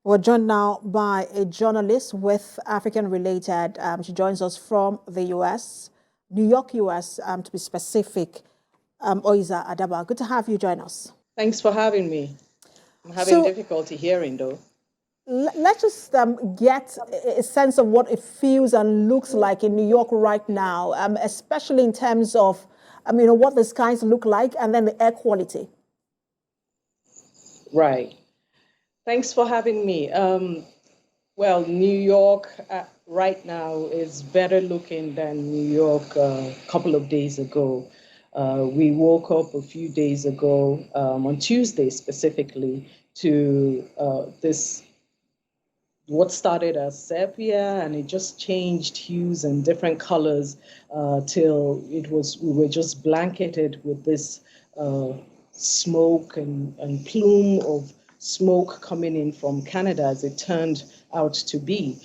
We're joined now by a journalist with African-related. She joins us from the U.S., New York, U.S., to be specific. Oyiza Adaba, good to have you join us. Thanks for having me. I'm having difficulty hearing, though. Let's just get a sense of what it feels and looks like in New York right now, especially in terms of, what the skies look like and then the air quality. Right. Thanks for having me. Well, New York right now is better looking than New York a couple of days ago. We woke up a few days ago, on Tuesday specifically, to this what started as sepia, and it just changed hues and different colors till we were just blanketed with this smoke and plume of smoke coming in from Canada, as it turned out to be.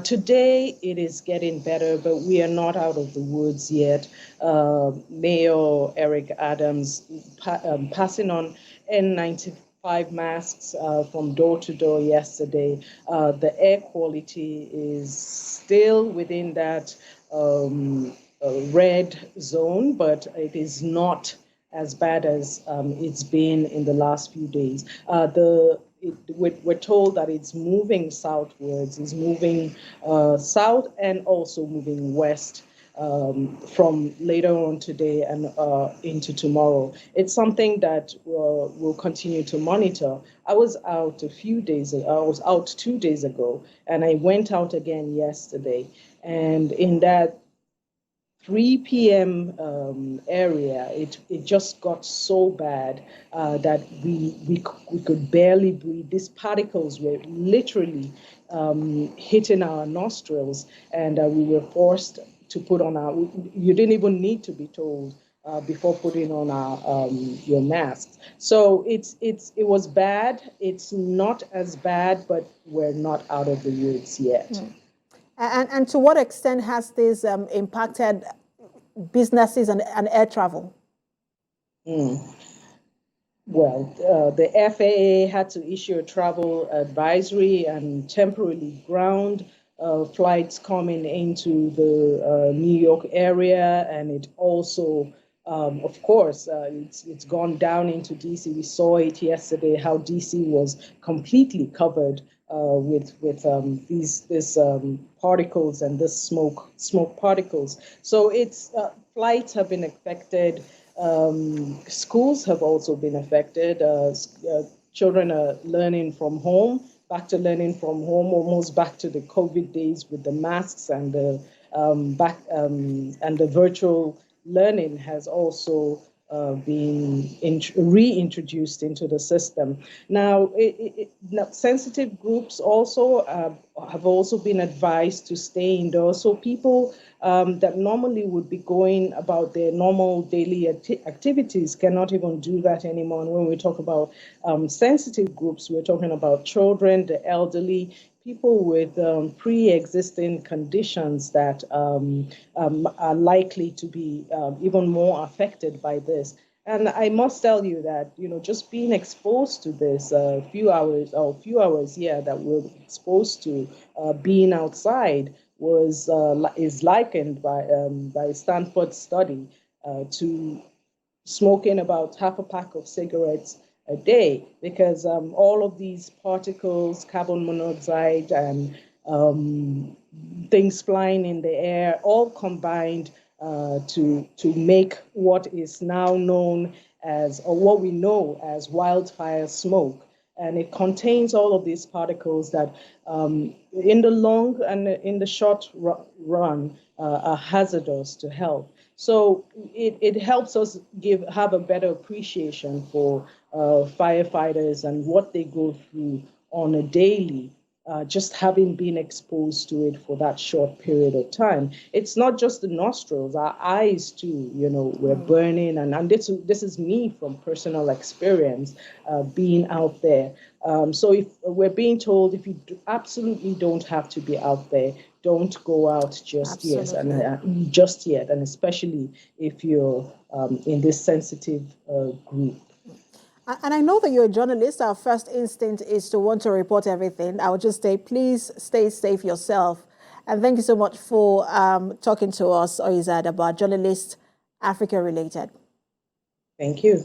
Today it is getting better, but we are not out of the woods yet. Mayor Eric Adams passing on N95 masks from door to door yesterday. The air quality is still within that red zone, but it is not as bad as it's been in the last few days. We're told that it's moving southwards, it's moving south and also moving west from later on today and into tomorrow. It's something that we'll continue to monitor. I was out 2 days ago, and I went out again yesterday. And in that 3 p.m. area, it just got so bad that we could barely breathe. These particles were literally hitting our nostrils, and we were forced to put on you didn't even need to be told before putting on your masks. So it was bad. It's not as bad, but we're not out of the woods yet. Mm. And to what extent has this impacted businesses and air travel? Well, the FAA had to issue a travel advisory and temporarily ground flights coming into the New York area, and it also, of course, it's gone down into DC. We saw it yesterday how DC was completely covered with these particles and this smoke particles. So flights have been affected. Schools have also been affected. Children are learning from home. Back to learning from home, almost back to the COVID days with the masks and the virtual learning has also been reintroduced into the system. Now, sensitive groups also have also been advised to stay indoors. So people that normally would be going about their normal daily activities cannot even do that anymore. And when we talk about sensitive groups, we're talking about children, the elderly, people with pre-existing conditions that are likely to be even more affected by this. And I must tell you that, just being exposed to this a few hours that we're exposed to being outside is likened by a Stanford study to smoking about half a pack of cigarettes a day, because all of these particles, carbon monoxide and things flying in the air, all combined to make what is now known as, or what we know as, wildfire smoke. And it contains all of these particles that in the long and in the short run are hazardous to health. So it helps us have a better appreciation for firefighters and what they go through on a daily, just having been exposed to it for that short period of time. It's not just the nostrils, our eyes too, we're burning. And this is me from personal experience, being out there. So if we're being told, if you absolutely don't have to be out there, don't go out just yet, and especially if you're in this sensitive group. And I know that you're a journalist. Our first instinct is to want to report everything. I would just say, please stay safe yourself. And thank you so much for talking to us, Oyiza Adaba, journalist, Africa related. Thank you.